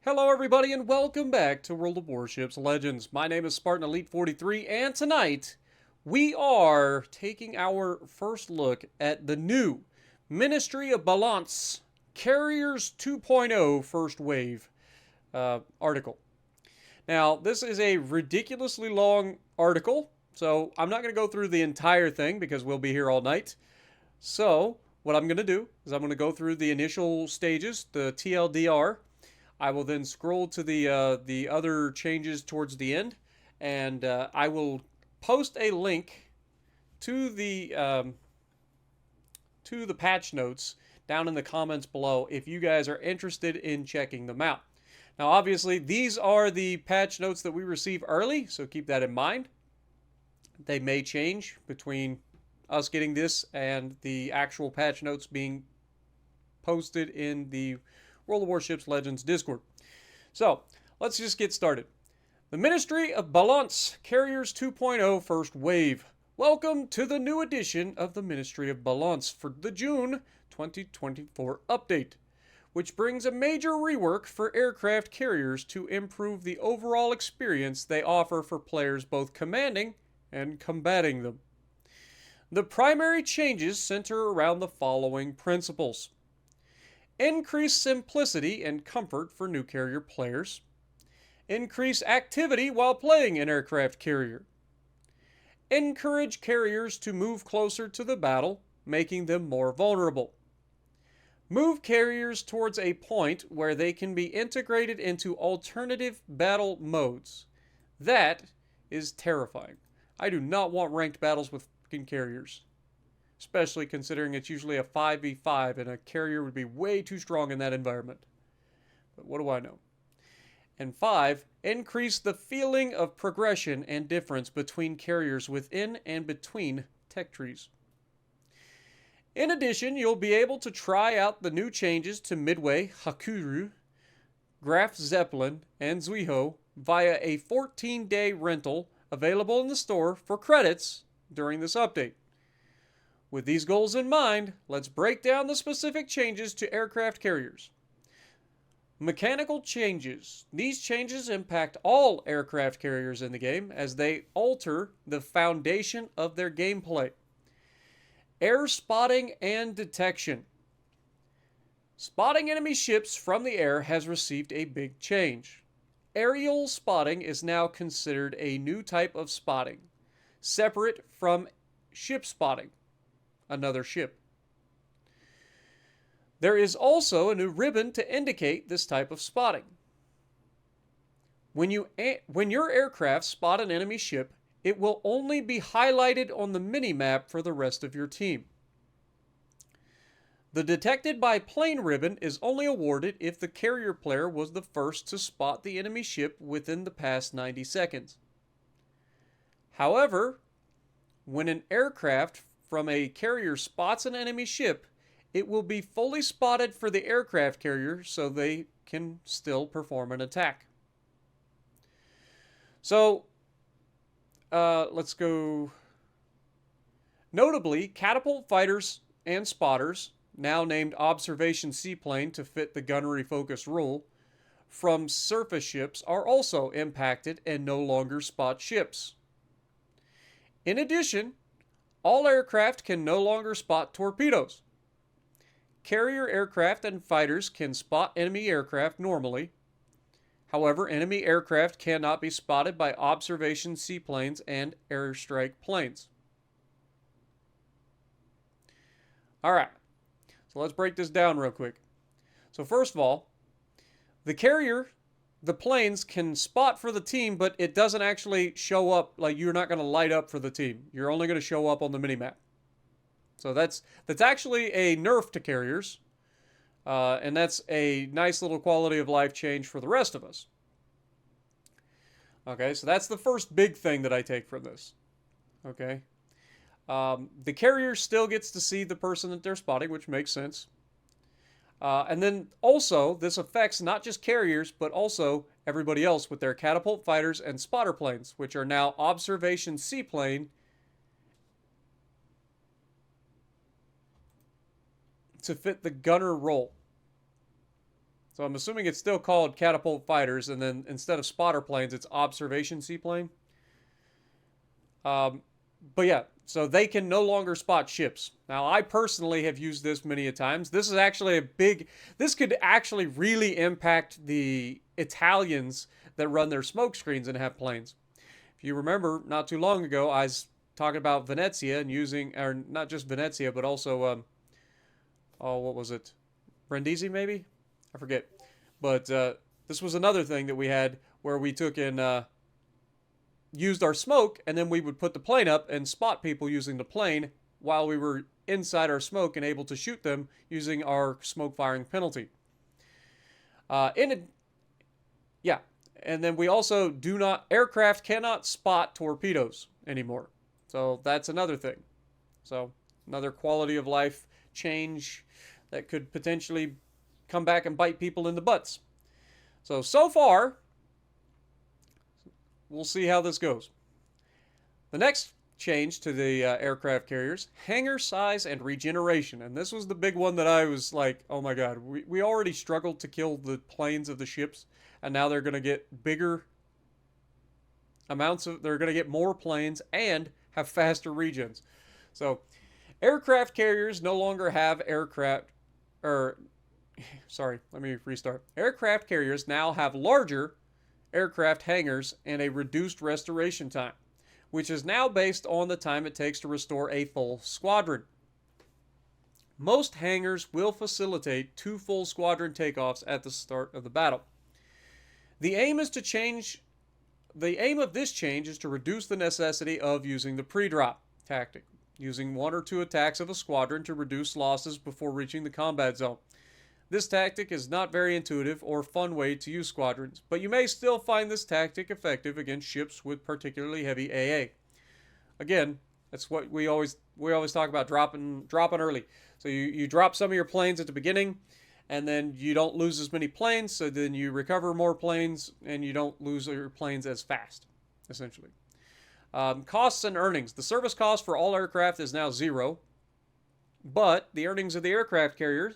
Hello everybody and welcome back to World of Warships Legends. My name is Spartan Elite 43 and tonight we are taking our first look at the new Ministry of Balance Carriers 2.0 First Wave article. Now this is a ridiculously long article, so I'm not going to go through the entire thing because we'll be here all night. So what I'm going to do is I'm going to go through the initial stages, the TLDR. I will then scroll to the other changes towards the end, and I will post a link to the patch notes down in the comments below if you guys are interested in checking them out. Now, obviously, these are the patch notes that we receive early, so keep that in mind. They may change between us getting this and the actual patch notes being posted in the World of Warships Legends Discord. So, let's just get started. The Ministry of Balance Carriers 2.0 First Wave. Welcome to the new edition of the Ministry of Balance for the June 2024 update, which brings a major rework for aircraft carriers to improve the overall experience they offer for players both commanding and combating them. The primary changes center around the following principles. Increase simplicity and comfort for new carrier players. Increase activity while playing an aircraft carrier. Encourage carriers to move closer to the battle, making them more vulnerable. Move carriers towards a point where they can be integrated into alternative battle modes. That is terrifying. I do not want ranked battles with fucking carriers. Especially considering it's usually a 5v5 and a carrier would be way too strong in that environment. But what do I know? And 5, increase the feeling of progression and difference between carriers within and between tech trees. In addition, you'll be able to try out the new changes to Midway, Hakuru, Graf Zeppelin, and Zuiho via a 14-day rental available in the store for credits during this update. With these goals in mind, let's break down the specific changes to aircraft carriers. Mechanical changes. These changes impact all aircraft carriers in the game as they alter the foundation of their gameplay. Air spotting and detection. Spotting enemy ships from the air has received a big change. Aerial spotting is now considered a new type of spotting, separate from ship spotting. Another ship. There is also a new ribbon to indicate this type of spotting. When your aircraft spot an enemy ship, it will only be highlighted on the mini-map for the rest of your team. The Detected by Plane ribbon is only awarded if the carrier player was the first to spot the enemy ship within the past 90 seconds. However, when an aircraft from a carrier spots an enemy ship, it will be fully spotted for the aircraft carrier so they can still perform an attack. So, let's go. Notably, catapult fighters and spotters, now named Observation Seaplane to fit the gunnery focus rule, from surface ships are also impacted and no longer spot ships. In addition, all aircraft can no longer spot torpedoes. Carrier aircraft and fighters can spot enemy aircraft normally. However, enemy aircraft cannot be spotted by observation seaplanes and airstrike planes. Alright, so let's break this down real quick. So first of all, the planes can spot for the team, but it doesn't actually show up, like you're not going to light up for the team. You're only going to show up on the minimap. So that's actually a nerf to carriers. And that's a nice little quality of life change for the rest of us. Okay, so that's the first big thing that I take from this. Okay. The carrier still gets to see the person that they're spotting, which makes sense. And then also, this affects not just carriers, but also everybody else with their catapult fighters and spotter planes, which are now observation seaplane to fit the gunner role. So I'm assuming it's still called catapult fighters, and then instead of spotter planes, it's observation seaplane. But yeah, so they can no longer spot ships. Now, I personally have used this many a times. This is actually this could actually really impact the Italians that run their smoke screens and have planes. If you remember, not too long ago, I was talking about Venezia and using, or not just Venezia, but also, oh, what was it? Brindisi, maybe? I forget. But this was another thing that we had where we took and used our smoke, and then we would put the plane up and spot people using the plane while we were inside our smoke and able to shoot them using our smoke firing penalty. Yeah, and then we also aircraft cannot spot torpedoes anymore. So that's another thing. So another quality of life change that could potentially come back and bite people in the butts. So far, we'll see how this goes. The next change to the aircraft carriers, hangar size and regeneration. And this was the big one that I was like, oh my god, we already struggled to kill the planes of the ships, and now they're going to get bigger they're going to get more planes and have faster regens. So aircraft carriers no longer have aircraft carriers now have larger aircraft hangars and a reduced restoration time, which is now based on the time it takes to restore a full squadron. Most hangars will facilitate 2 full squadron takeoffs at the start of the battle. The aim of this change is to reduce the necessity of using the pre-drop tactic, using 1 or 2 attacks of a squadron to reduce losses before reaching the combat zone. This tactic is not very intuitive or fun way to use squadrons, but you may still find this tactic effective against ships with particularly heavy AA. Again, that's what we always talk about, dropping early. So you drop some of your planes at the beginning, and then you don't lose as many planes, so then you recover more planes, and you don't lose your planes as fast, essentially. Costs and earnings. The service cost for all aircraft is now 0, but the earnings of the aircraft carriers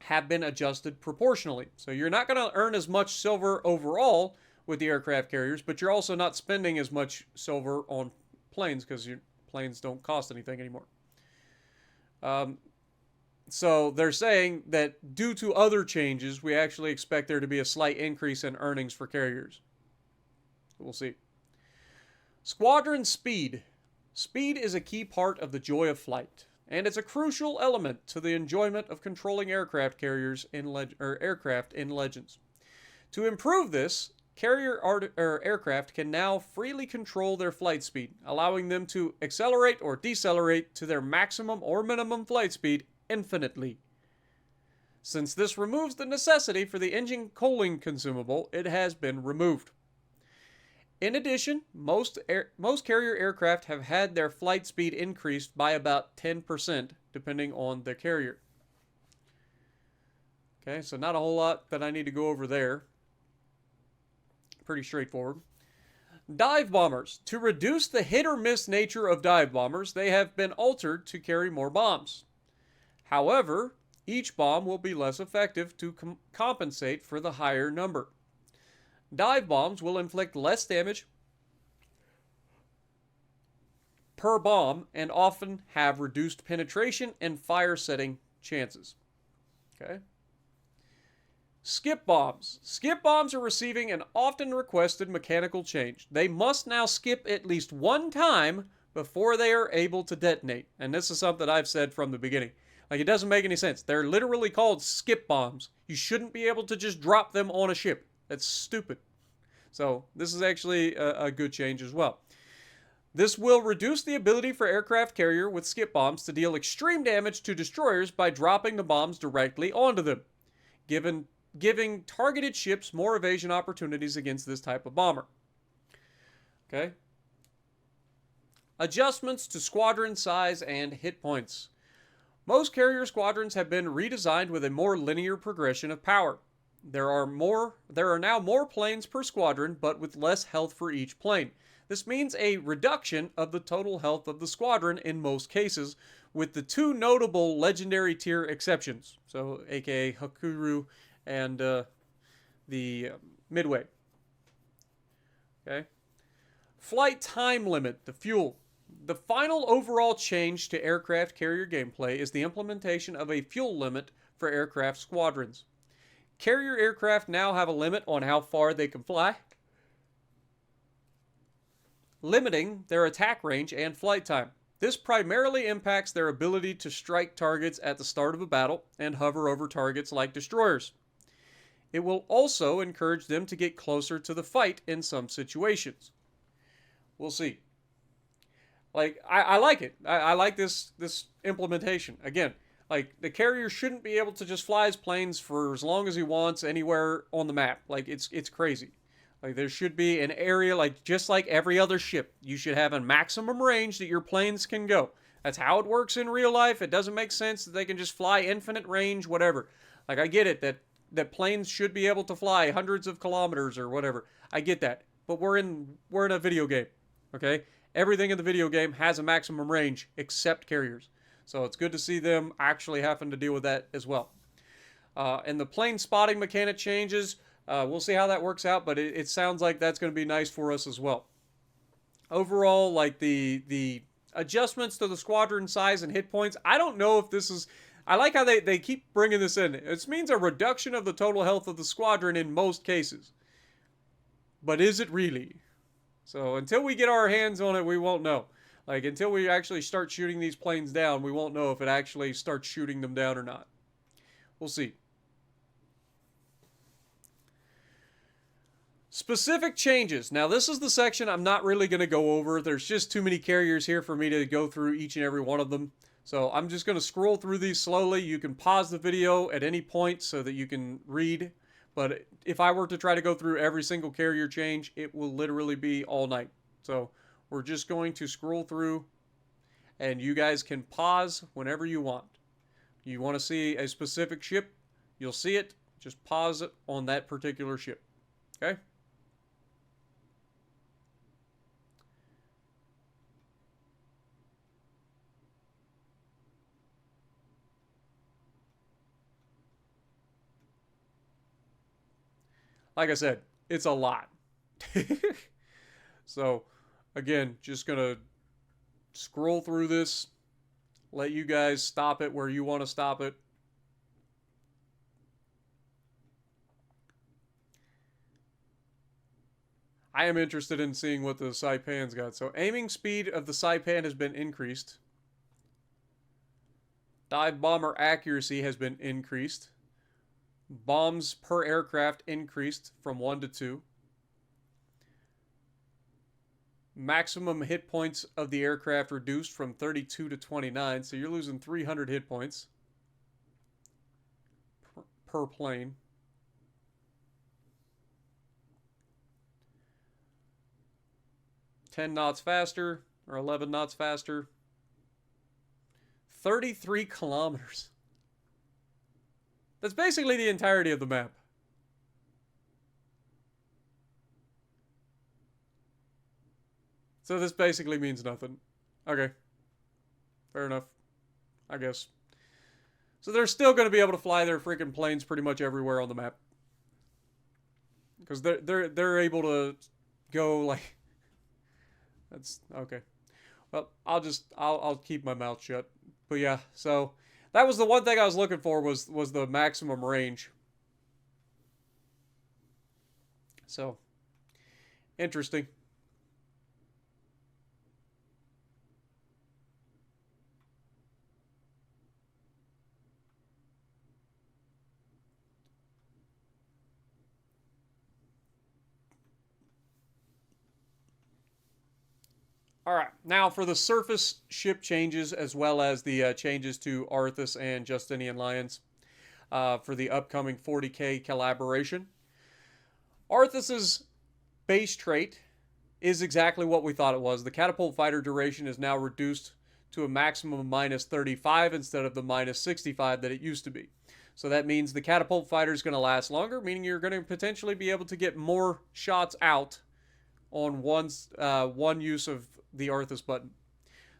have been adjusted proportionally. So you're not going to earn as much silver overall with the aircraft carriers, but you're also not spending as much silver on planes because your planes don't cost anything anymore. So they're saying that due to other changes, we actually expect there to be a slight increase in earnings for carriers. We'll see. Squadron speed. Speed is a key part of the joy of flight, and it's a crucial element to the enjoyment of controlling aircraft carriers aircraft in Legends. To improve this, aircraft can now freely control their flight speed, allowing them to accelerate or decelerate to their maximum or minimum flight speed infinitely. Since this removes the necessity for the engine cooling consumable, it has been removed. In addition, most carrier aircraft have had their flight speed increased by about 10%, depending on the carrier. Okay, so not a whole lot that I need to go over there. Pretty straightforward. Dive bombers. To reduce the hit or miss nature of dive bombers, they have been altered to carry more bombs. However, each bomb will be less effective to compensate for the higher number. Dive bombs will inflict less damage per bomb and often have reduced penetration and fire setting chances. Okay. Skip bombs. Skip bombs are receiving an often requested mechanical change. They must now skip at least one time before they are able to detonate. And this is something I've said from the beginning. Like, it doesn't make any sense. They're literally called skip bombs. You shouldn't be able to just drop them on a ship. That's stupid. So this is actually a good change as well. This will reduce the ability for aircraft carrier with skip bombs to deal extreme damage to destroyers by dropping the bombs directly onto them, giving targeted ships more evasion opportunities against this type of bomber. Okay. Adjustments to squadron size and hit points. Most carrier squadrons have been redesigned with a more linear progression of power. There are now more planes per squadron, but with less health for each plane. This means a reduction of the total health of the squadron in most cases, with the two notable legendary tier exceptions. So, aka Hakuru and the Midway. Okay. Flight time limit, the fuel. The final overall change to aircraft carrier gameplay is the implementation of a fuel limit for aircraft squadrons. Carrier aircraft now have a limit on how far they can fly, limiting their attack range and flight time. This primarily impacts their ability to strike targets at the start of a battle and hover over targets like destroyers. It will also encourage them to get closer to the fight in some situations. We'll see. Like, I like it. I like this implementation. Again, like, the carrier shouldn't be able to just fly his planes for as long as he wants anywhere on the map. Like, it's crazy. Like, there should be an area, like, just like every other ship. You should have a maximum range that your planes can go. That's how it works in real life. It doesn't make sense that they can just fly infinite range, whatever. Like, I get it that planes should be able to fly hundreds of kilometers or whatever. I get that. But we're in a video game, okay? Everything in the video game has a maximum range except carriers. So it's good to see them actually having to deal with that as well. And the plane spotting mechanic changes. We'll see how that works out, but it sounds like that's going to be nice for us as well. Overall, like the adjustments to the squadron size and hit points, I don't know if this is... I like how they keep bringing this in. It means a reduction of the total health of the squadron in most cases. But is it really? So until we get our hands on it, we won't know. Like, until we actually start shooting these planes down, we won't know if it actually starts shooting them down or not. We'll see. Specific changes. Now, this is the section I'm not really going to go over. There's just too many carriers here for me to go through each and every one of them. So I'm just going to scroll through these slowly. You can pause the video at any point so that you can read. But if I were to try to go through every single carrier change, it will literally be all night. So we're just going to scroll through, and you guys can pause whenever you want. You want to see a specific ship, you'll see it. Just pause it on that particular ship. Okay? Like I said, it's a lot. So, again, just going to scroll through this, let you guys stop it where you want to stop it. I am interested in seeing what the Saipan's got. So, aiming speed of the Saipan has been increased. Dive bomber accuracy has been increased. Bombs per aircraft increased from 1 to 2. Maximum hit points of the aircraft reduced from 32 to 29. So you're losing 300 hit points per plane. "10 knots faster," or 11 knots faster. 33 kilometers. That's basically the entirety of the map. So this basically means nothing. Okay. Fair enough. I guess. So they're still going to be able to fly their freaking planes pretty much everywhere on the map. Because they're able to go like... That's... Okay. Well, I'll keep my mouth shut. But yeah, so... That was the one thing I was looking for was the maximum range. So, interesting. All right, now for the surface ship changes as well as the changes to Arthas and Justinian Lions for the upcoming 40K collaboration. Arthas's base trait is exactly what we thought it was. The catapult fighter duration is now reduced to a maximum of minus 35 instead of the minus 65 that it used to be. So that means the catapult fighter is going to last longer, meaning you're going to potentially be able to get more shots out on one use of the Arthas button.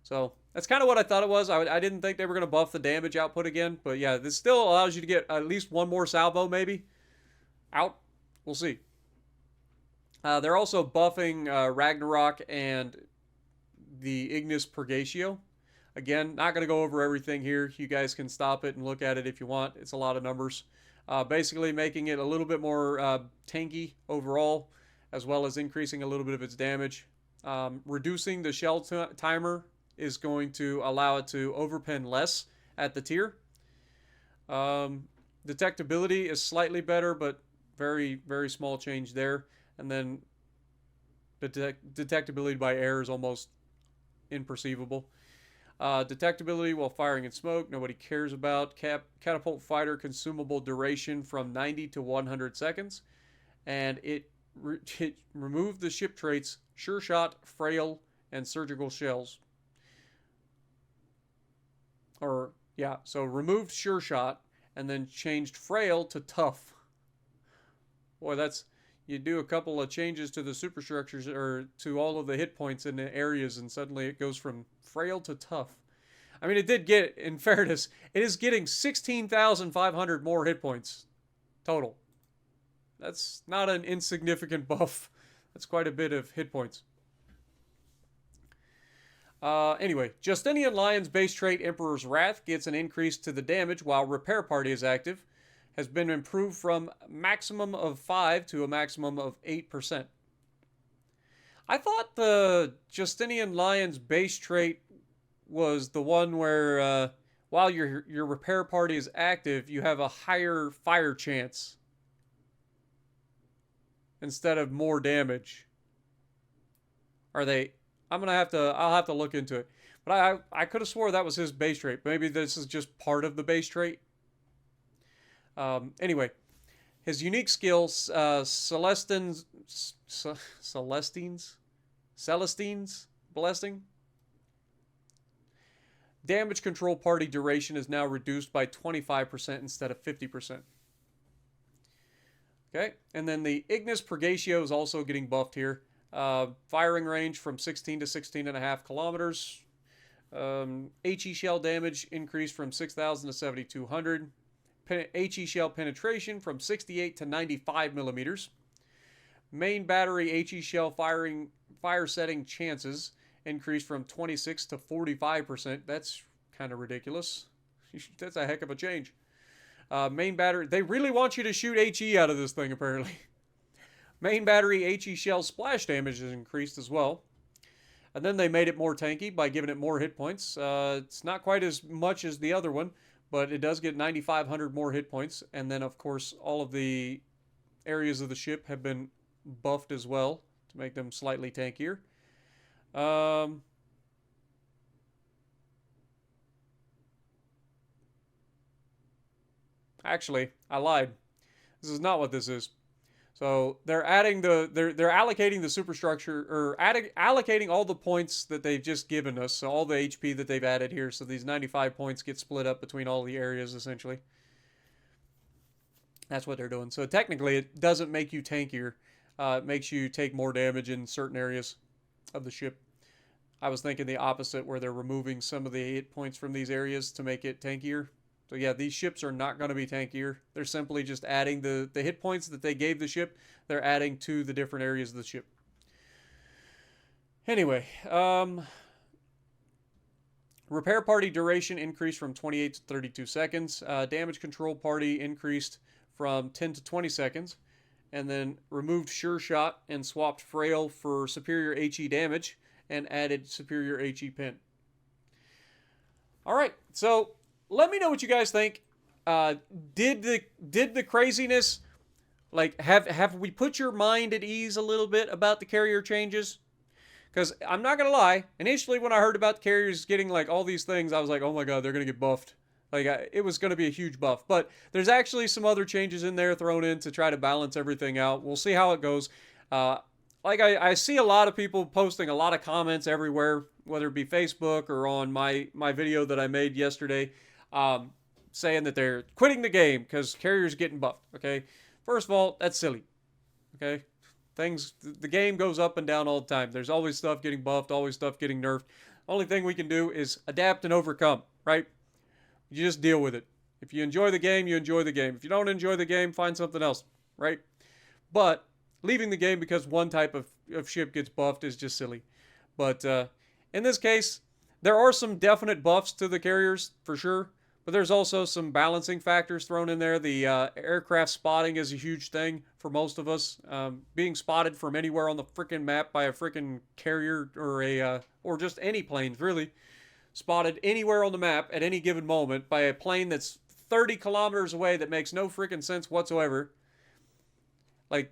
So That's kind of what I thought it was. I didn't think they were going to buff the damage output again. But yeah, this still allows you to get at least one more salvo, maybe. Out. We'll see. They're also buffing Ragnarok and the Ignis Purgatio. Again, not going to go over everything here. You guys can stop it and look at it if you want. It's a lot of numbers. Basically making it a little bit more tanky overall, as well as increasing a little bit of its damage. Reducing the shell timer is going to allow it to overpin less at the tier. Detectability is slightly better, but very, very small change there. And then the detectability by air is almost imperceivable. Detectability while firing in smoke, nobody cares about. Catapult fighter consumable duration from 90 to 100 seconds. And it removed the ship traits Sure Shot, Frail, and Surgical Shells. So removed Sure Shot and then changed Frail to Tough. Boy, you do a couple of changes to the superstructures or to all of the hit points in the areas, and suddenly it goes from Frail to Tough. I mean, it did get, in fairness, it is getting 16,500 more hit points total. That's not an insignificant buff. That's quite a bit of hit points. Anyway, Justinian Lion's base trait Emperor's Wrath gets an increase to the damage while Repair Party is active. Has been improved from maximum of 5 to a maximum of 8%. I thought the Justinian Lion's base trait was the one where while your Repair Party is active, you have a higher fire chance instead of more damage. Are they? I'll have to look into it. But I could have swore that was his base trait. Maybe this is just part of the base trait. Anyway, his unique skills, Celestine's Blessing. Damage control party duration is now reduced by 25% instead of 50%. Okay, and then the Ignis Purgatio is also getting buffed here. Firing range from 16 to 16.5 kilometers. HE shell damage increased from 6,000 to 7,200. HE shell penetration from 68 to 95 millimeters. Main battery HE shell fire setting chances increased from 26 to 45%. That's kind of ridiculous. That's a heck of a change. Main battery, they really want you to shoot HE out of this thing apparently. Main battery HE shell splash damage is increased as well. And then they made it more tanky by giving it more hit points. It's not quite as much as the other one, but it does get 9,500 more hit points. And then, of course, all of the areas of the ship have been buffed as well to make them slightly tankier. Actually, I lied. This is not what this is. So they're adding they're allocating the superstructure, or allocating all the points that they've just given us, so all the HP that they've added here. So these 95 points get split up between all the areas essentially. That's what they're doing. So technically, it doesn't make you tankier. It makes you take more damage in certain areas of the ship. I was thinking the opposite, where they're removing some of the hit points from these areas to make it tankier. So yeah, these ships are not going to be tankier. They're simply just adding the hit points that they gave the ship. They're adding to the different areas of the ship. Anyway, repair party duration increased from 28 to 32 seconds. Damage control party increased from 10 to 20 seconds. And then removed Sure Shot and swapped Frail for superior HE damage and added superior HE pin. All right, so let me know what you guys think. Did the craziness, like, have we put your mind at ease a little bit about the carrier changes? Because I'm not gonna lie, initially when I heard about the carriers getting like all these things, I was like, oh my god, they're gonna get buffed. Like, it was gonna be a huge buff. But there's actually some other changes in there thrown in to try to balance everything out. We'll see how it goes. Like I see a lot of people posting a lot of comments everywhere, whether it be Facebook or on my video that I made yesterday. Saying that they're quitting the game because carriers getting buffed. Okay, first of all, that's silly. Okay, the game goes up and down all the time. There's always stuff getting buffed, always stuff getting nerfed. Only thing we can do is adapt and overcome, right? You just deal with it. If you enjoy the game, you enjoy the game. If you don't enjoy the game, find something else, right? But leaving the game because one type of ship gets buffed is just silly. But in this case, there are some definite buffs to the carriers, for sure. But there's also some balancing factors thrown in there. The aircraft spotting is a huge thing for most of us. Being spotted from anywhere on the freaking map by a freaking carrier or just any planes, really. Spotted anywhere on the map at any given moment by a plane that's 30 kilometers away that makes no freaking sense whatsoever. Like,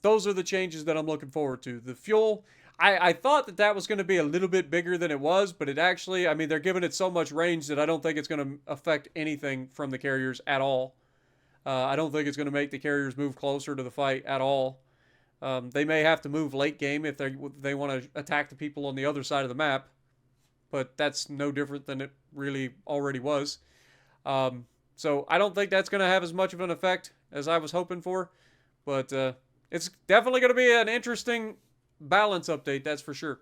those are the changes that I'm looking forward to. The fuel, I thought that was going to be a little bit bigger than it was, but it actually, I mean, they're giving it so much range that I don't think it's going to affect anything from the carriers at all. I don't think it's going to make the carriers move closer to the fight at all. They may have to move late game if they want to attack the people on the other side of the map, but that's no different than it really already was. So I don't think that's going to have as much of an effect as I was hoping for, but it's definitely going to be an interesting balance update, that's for sure.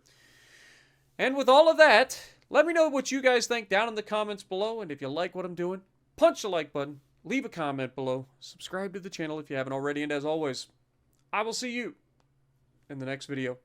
And with all of that, let me know what you guys think down in the comments below, and if you like what I'm doing, punch the like button, leave a comment below, subscribe to the channel if you haven't already, and as always, I will see you in the next video.